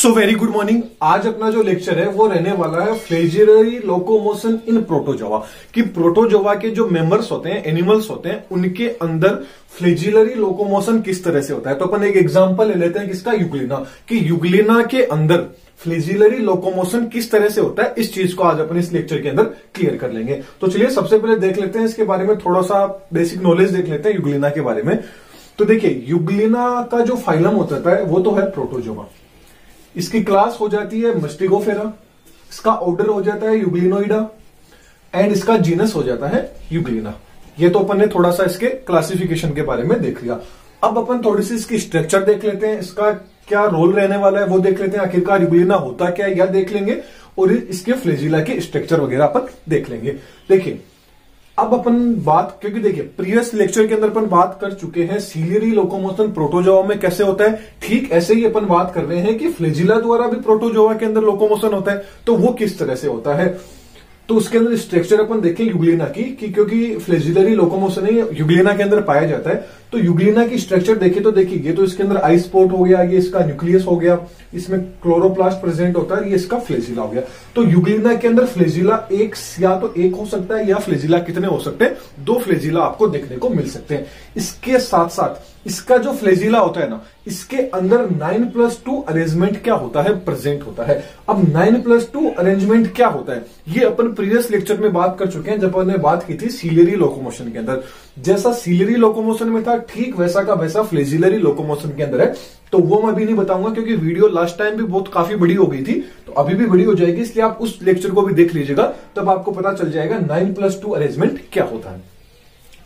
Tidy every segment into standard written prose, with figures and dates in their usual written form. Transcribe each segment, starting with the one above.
So very good morning. आज अपना जो लेक्चर है वो रहने वाला है फ्लेजिलरी लोकोमोशन इन प्रोटोजोआ कि प्रोटोजोआ के जो मेंबर्स होते हैं, एनिमल्स होते हैं, उनके अंदर फ्लेजिलरी लोकोमोशन किस तरह से होता है। तो अपन एक एग्जांपल ले लेते हैं किसका, यूग्लिना, कि यूग्लिना के अंदर फ्लेजिलरी लोकोमोशन किस तरह से होता है। इस चीज को आज अपन इस लेक्चर के अंदर क्लियर कर लेंगे। तो चलिए सबसे पहले देख लेते हैं इसके बारे में, थोड़ा सा बेसिक नॉलेज देख लेते हैं यूग्लिना के बारे में। तो देखिए यूग्लिना का जो फाइलम होता है वो तो है प्रोटोजोआ। इसकी क्लास हो जाती है मस्टिगोफेरा, इसका ऑर्डर हो जाता है यूग्लिनोइडा एंड इसका जीनस हो जाता है यूग्लिना। ये तो अपन ने थोड़ा सा इसके क्लासिफिकेशन के बारे में देख लिया। अब अपन थोड़ी सी इसकी स्ट्रक्चर देख लेते हैं, इसका क्या रोल रहने वाला है वो देख लेते हैं। आखिरकार यूग्लिना होता क्या है यह देख लेंगे और इसके फ्लेजिला के स्ट्रक्चर वगैरह अपन देख लेंगे। देखिए अब अपन बात, क्योंकि देखिए प्रीवियस लेक्चर के अंदर अपन बात कर चुके हैं सीलियरी लोकोमोशन प्रोटोजोआ में कैसे होता है, ठीक ऐसे ही अपन बात कर रहे हैं कि फ्लेजिला द्वारा भी प्रोटोजोआ के अंदर लोकोमोशन होता है। तो वो किस तरह से होता है, तो उसके अंदर स्ट्रक्चर अपन देखें यूग्लिना की, क्योंकि फ्लेजिलरी लोकोमोशन है यूग्लिना के अंदर पाया जाता है। तो यूग्लिना की स्ट्रक्चर देखिए तो देखिए ये तो इसके अंदर आई स्पॉट हो गया, ये इसका न्यूक्लियस हो गया, इसमें क्लोरोप्लास्ट प्रेजेंट होता है, ये इसका फ्लेजिला हो गया। तो यूग्लिना के अंदर फ्लेजिला एक या तो एक हो सकता है या फ्लेजिला कितने हो सकते हैं, दो फ्लेजिला आपको देखने को मिल सकते हैं। इसके साथ साथ इसका जो फ्लेजिला होता है ना, इसके अंदर 9+2 अरेंजमेंट क्या होता है, प्रेजेंट होता है। अब 9+2 अरेंजमेंट क्या होता है ये अपन प्रीवियस लेक्चर में बात कर चुके हैं जब हमने बात की थी सीलियरी लोकोमोशन के अंदर। जैसा सीलियरी लोकोमोशन में था ठीक वैसा का वैसा फ्लेजिलरी लोकोमोशन के अंदर है। तो वो मैं भी नहीं बताऊंगा क्योंकि वीडियो लास्ट टाइम भी बहुत काफी बड़ी हो गई थी, तो अभी भी बड़ी हो जाएगी, इसलिए आप उस लेक्चर को भी देख लीजिएगा, तब आपको पता चल जाएगा 9+2 अरेंजमेंट क्या होता है।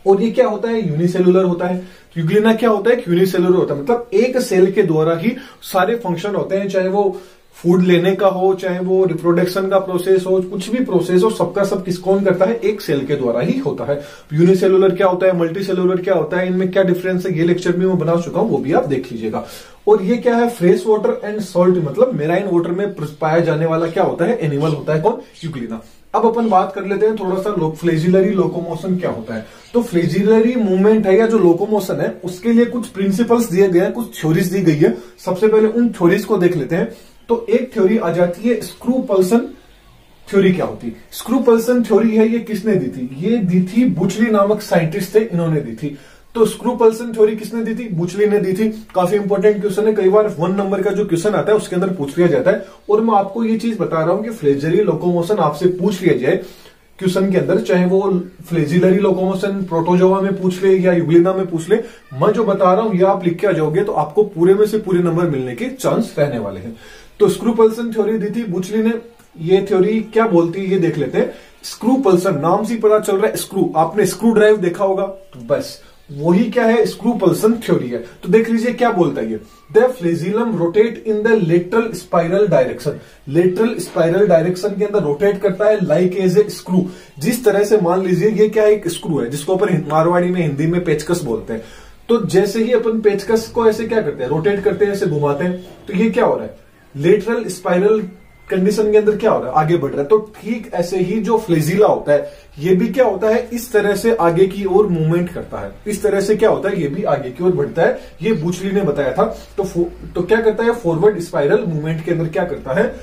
और ये क्या होता है, यूनिसेलुलर होता है। यूग्लिना क्या होता है, यूनिसेलुलर होता है, मतलब एक सेल के द्वारा ही सारे फंक्शन होते हैं, चाहे वो फूड लेने का हो, चाहे वो रिप्रोडक्शन का प्रोसेस हो, कुछ भी प्रोसेस हो, सबका सब किस कौन करता है, एक सेल के द्वारा ही होता है। यूनिसेलुलर क्या होता है, मल्टी सेलुलर क्या होता है, इनमें क्या डिफरेंस है, ये लेक्चर भी मैं बना चुका हूं, वो भी आप देख लीजिएगा। और ये क्या है, फ्रेश वाटर एंड सॉल्ट, मतलब मेराइन वाटर में पाया जाने वाला क्या होता है, एनिमल होता है, कौन, यूग्लिना। अब अपन बात कर लेते हैं थोड़ा सा फ्लेजिलरी लोकोमोशन क्या होता है। तो फ्लेजिलरी मूवमेंट है या जो लोकोमोशन है उसके लिए कुछ प्रिंसिपल्स दिए गए हैं, कुछ थ्योरीज दी गई है। सबसे पहले उन थ्योरीज को देख लेते हैं। तो एक थ्योरी आ जाती है स्क्रूपल्सन थ्योरी। क्या होती है स्क्रूपल्सन थ्योरी है, ये किसने दी थी, ये दी थी बुचली नामक साइंटिस्ट थे, इन्होंने दी थी। तो स्क्रूपल्सन थ्योरी किसने दी थी, बुचली ने दी थी। काफी इंपॉर्टेंट क्वेश्चन है, कई बार 1 नंबर का जो क्वेश्चन आता है उसके अंदर पूछ लिया जाता है। और मैं आपको ये चीज बता रहा हूं कि फ्लेजिलरी लोकोमोशन आपसे पूछ लिया जाए क्वेश्चन के अंदर, चाहे वो फ्लेजिलरी लोकोमोशन प्रोटोजोआ में पूछ ले या यूग्लिना में पूछ ले, मैं जो बता रहा हूं ये आप लिख के आ जाओगे तो आपको पूरे में से पूरे नंबर मिलने के चांस रहने वाले हैं। तो स्क्रूपल्सन थ्योरी दी थी बुचली ने। ये थ्योरी क्या बोलती है ये देख लेते हैं। स्क्रूपल्सन नाम से पता चल रहा है, स्क्रू, आपने स्क्रू ड्राइव देखा होगा, तो बस वही क्या है, स्क्रूपल्सन थ्योरी है। तो देख लीजिए क्या बोलता है ये, the flagellum rotate in the lateral spiral direction. Lateral spiral direction के अंदर रोटेट करता है लाइक एज ए स्क्रू। जिस तरह से मान लीजिए ये क्या है, एक स्क्रू है जिसको अपन मारवाड़ी में हिंदी में पेचकस बोलते हैं। तो जैसे ही अपन पेचकस को ऐसे क्या करते हैं, रोटेट करते हैं, ऐसे घुमाते हैं, तो ये क्या हो रहा है, लेटरल स्पाइरल कंडीशन के अंदर क्या हो रहा है, आगे बढ़ रहा है। तो ठीक ऐसे ही जो फ्लेजिला होता है ये भी क्या होता है, इस तरह से आगे की ओर मूवमेंट करता है। इस तरह से क्या होता है, ये भी आगे की ओर बढ़ता है। ये बुचली ने बताया था। तो क्या करता है, फॉरवर्ड स्पाइरल मूवमेंट के अंदर क्या करता है,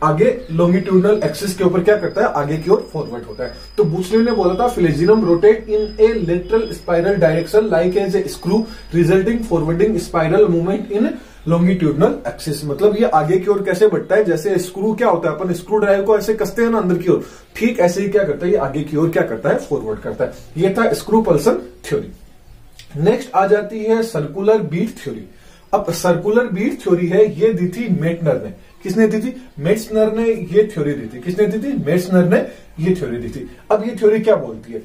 आगे लॉन्गिट्यूडनल एक्सिस के ऊपर क्या करता है, आगे की ओर फॉरवर्ड होता है। तो बुचली ने बोला था flagellum rotate in a lateral spiral direction like as a screw resulting forwarding spiral movement in longitudinal axis. मतलब ये आगे की ओर कैसे बढ़ता है, जैसे स्क्रू क्या होता है, अपन स्क्रू ड्राइव को ऐसे कसते हैं ना अंदर की ओर, ठीक ऐसे ही क्या करता है, ये आगे की ओर क्या करता है, फॉरवर्ड करता है। ये था स्क्रूपल्सन थ्योरी। नेक्स्ट आ जाती है सर्कुलर बीट थ्योरी। अब सर्कुलर बीट थ्योरी है, ये दी थी मेटनर ने। किसने दी थी, मेट्सनर ने ये थ्योरी दी थी। किसने दी थी, मेट्सनर ने ये थ्योरी दी थी। अब ये थ्योरी क्या बोलती है,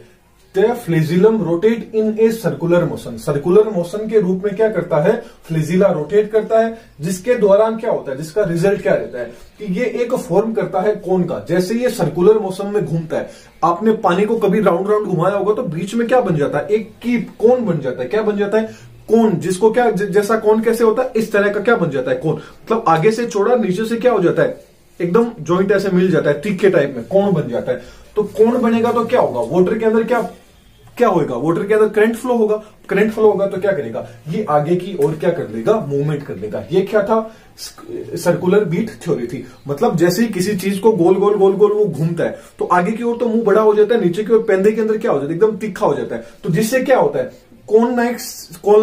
flagellum rotate in a circular motion. Circular motion के रूप में क्या करता है, फ्लेजिला रोटेट करता है, जिसके दौरान क्या होता है, जिसका रिजल्ट क्या रहता है कि ये एक फॉर्म करता है कोन का। जैसे ये सर्कुलर मोशन में घूमता है, आपने पानी को कभी राउंड राउंड घुमाया होगा तो बीच में क्या बन जाता है, एक की कोन बन जाता है। क्या बन जाता है, कोन, जिसको क्या, जैसा कोन कैसे होता है, इस तरह का क्या बन जाता है, कोन। मतलब आगे से चौड़ा, नीचे से क्या हो जाता है, एकदम जॉइंट ऐसे मिल जाता है, तीखे टाइप में कोन बन जाता है। तो कोन बनेगा तो क्या होगा, वाटर के अंदर क्या क्या होगा, वाटर के अंदर करंट फ्लो होगा, करंट फ्लो होगा तो क्या करेगा, ये आगे की ओर क्या कर लेगा, मूवमेंट कर लेगा। ये क्या था, सर्कुलर बीट थ्योरी थी। मतलब जैसे ही किसी चीज को गोल गोल गोल गोल वो घूमता है तो आगे की ओर तो मुंह बड़ा हो जाता है, नीचे की ओर पेंदे के अंदर क्या हो जाता है, एकदम तीखा हो जाता है। तो जिससे क्या होता है, कोन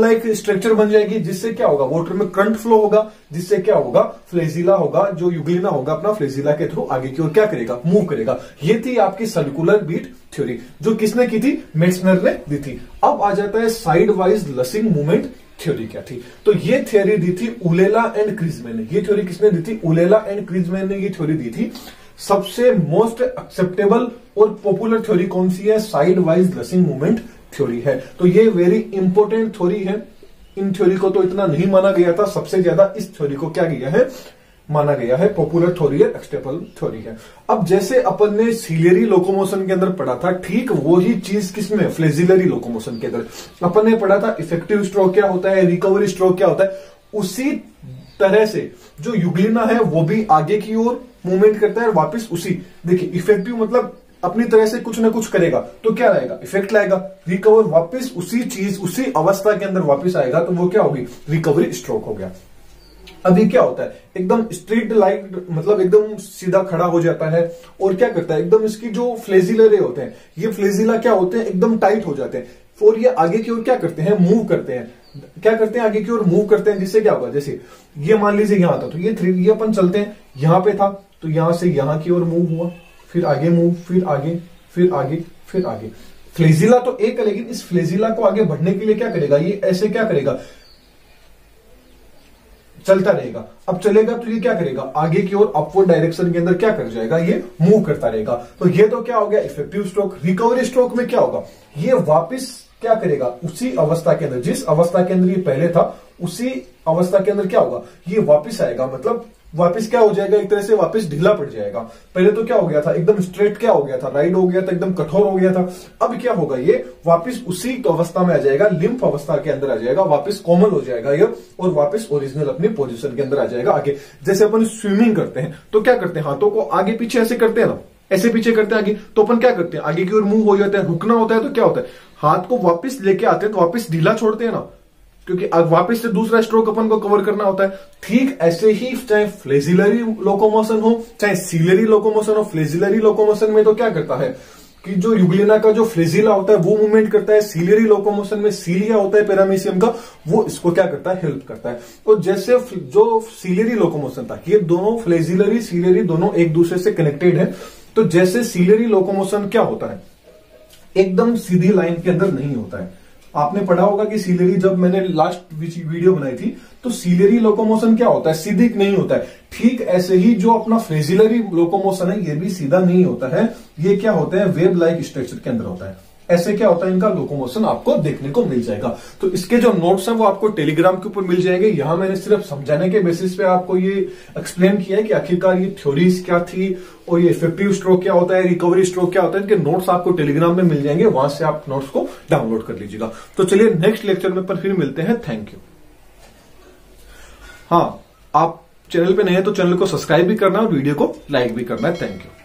लाइक स्ट्रक्चर बन जाएगी, जिससे क्या होगा, वाटर में करंट फ्लो होगा, जिससे क्या होगा, फ्लेजिला होगा, जो यूग्लिना होगा अपना फ्लेजिला के थ्रू आगे की ओर क्या करेगा, मूव करेगा। ये थी आपकी सर्कुलर बीट थ्योरी, जो किसने की थी, मेस्नर ने दी थी। अब आ जाता है साइड वाइज लसिंग मूवमेंट थ्योरी क्या थी। तो ये थ्योरी दी थी उलेला एंड क्रिजमैन ने। ये थ्योरी किसने दी थी, उलेला एंड क्रिजमैन ने ये थ्योरी दी थी। सबसे मोस्ट एक्सेप्टेबल और पॉपुलर थ्योरी कौन सी है, साइड वाइज लसिंग मूवमेंट थ्योरी है। तो ये वेरी इंपॉर्टेंट थ्योरी है। इन थ्योरी को तो इतना नहीं माना गया था, सबसे ज्यादा इस थ्योरी को क्या गया है, माना गया है, पॉपुलर थ्योरी है, एक्सेप्टेबल थ्योरी है। अब जैसे अपन ने सीलियरी लोकोमोशन के अंदर पढ़ा था, ठीक वही चीज किसमें, फ्लेजिलरी लोकोमोशन के अंदर अपन ने पढ़ा था। इफेक्टिव स्ट्रोक क्या होता है, रिकवरी स्ट्रोक क्या होता है। उसी तरह से जो यूग्लिना है वो भी आगे की ओर मूवमेंट करता है और वापस उसी, देखिए इफेक्टिव मतलब अपनी तरह से कुछ ना कुछ करेगा तो क्या लाएगा, इफेक्ट लाएगा। रिकवर वापस उसी चीज उसी अवस्था के अंदर वापस आएगा तो वो क्या होगी, रिकवरी स्ट्रोक हो गया। अभी क्या होता है, एकदम स्ट्रेट लाइन, मतलब एकदम सीधा खड़ा हो जाता है और क्या करता है, एकदम इसकी जो फ्लेजिलरे होते हैं, ये फ्लेजिला क्या होते हैं, एकदम टाइट हो जाते हैं और ये आगे की ओर क्या करते हैं, मूव करते हैं। क्या करते हैं, आगे की ओर मूव करते हैं, जिससे क्या होगा, जैसे ये मान लीजिए यहां था तो ये अपन चलते हैं, यहां पे था तो यहां से यहां की ओर मूव हुआ, फिर आगे मूव, फिर आगे, फिर आगे, फिर आगे। फ्लेजिला तो एक है, लेकिन इस फ्लेजिला को आगे बढ़ने के लिए क्या करेगा, ये ऐसे क्या करेगा, चलता रहेगा। अब चलेगा तो ये क्या करेगा, आगे की ओर अपवर्ड डायरेक्शन के अंदर क्या कर जाएगा, ये मूव करता रहेगा। तो ये तो क्या हो गया, इफेक्टिव स्ट्रोक। रिकवरी स्ट्रोक में क्या होगा, ये वापस क्या करेगा, उसी अवस्था के अंदर, जिस अवस्था के अंदर ये पहले था उसी अवस्था के अंदर क्या होगा, ये वापस आएगा। मतलब वापस क्या हो जाएगा, एक तरह से वापस ढीला पड़ जाएगा। पहले तो क्या हो गया था, एकदम स्ट्रेट क्या हो गया था, राइड हो गया था, एकदम कठोर हो गया था। अब क्या होगा, ये वापस उसी अवस्था में आ जाएगा, लिम्फ अवस्था के अंदर आ जाएगा, वापस कोमल हो जाएगा ये और वापस ओरिजिनल अपनी पोजीशन के अंदर आ जाएगा। आगे जैसे अपन स्विमिंग करते हैं तो क्या करते हैं, हाथों को आगे पीछे ऐसे करते हैं ना, ऐसे पीछे करते हैं आगे, तो अपन क्या करते हैं, आगे की ओर मूव हो जाते हैं। रुकना होता है तो क्या होता है, हाथ को वापस लेके आते हैं तो वापस ढीला छोड़ते हैं ना, क्योंकि अब वापस से दूसरा स्ट्रोक अपन को कवर करना होता है। ठीक ऐसे ही चाहे फ्लेजिलरी लोकोमोशन हो चाहे सीलियरी लोकोमोशन हो, फ्लेजिलरी लोकोमोशन में तो क्या करता है कि जो यूग्लिना का जो फ्लेजिला होता है वो मूवमेंट करता है। सीलियरी लोकोमोशन में सीलिया होता है पैरामीशियम का, वो इसको क्या करता है, हेल्प करता है। तो जैसे जो सीलियरी लोकोमोशन था, ये दोनों फ्लेजिलरी सीलियरी दोनों एक दूसरे से कनेक्टेड है। तो जैसे सीलियरी लोकोमोशन क्या होता है, एकदम सीधी लाइन के अंदर नहीं होता है। आपने पढ़ा होगा कि सीलियरी, जब मैंने लास्ट वीडियो बनाई थी तो सीलियरी लोकोमोशन क्या होता है, सीधी नहीं होता है। ठीक ऐसे ही जो अपना फ्लेजिलरी लोकोमोशन है ये भी सीधा नहीं होता है, ये क्या होता है, वेब लाइक स्ट्रक्चर के अंदर होता है। ऐसे क्या होता है, इनका लोकोमोशन आपको देखने को मिल जाएगा। तो इसके जो नोट्स हैं वो आपको टेलीग्राम के ऊपर मिल जाएंगे। यहां मैंने सिर्फ समझाने के बेसिस पे आपको ये एक्सप्लेन किया है कि आखिरकार ये थ्योरीज क्या थी और ये इफेक्टिव स्ट्रोक क्या होता है, रिकवरी स्ट्रोक क्या होता है। इनके नोट्स आपको टेलीग्राम में मिल जाएंगे, वहां से आप नोट्स को डाउनलोड कर लीजिएगा। तो चलिए नेक्स्ट लेक्चर में पर फिर मिलते हैं। Thank you. हाँ, आप चैनल पे नए हैं तो चैनल को सब्सक्राइब भी करना और वीडियो को लाइक भी करना है। Thank you.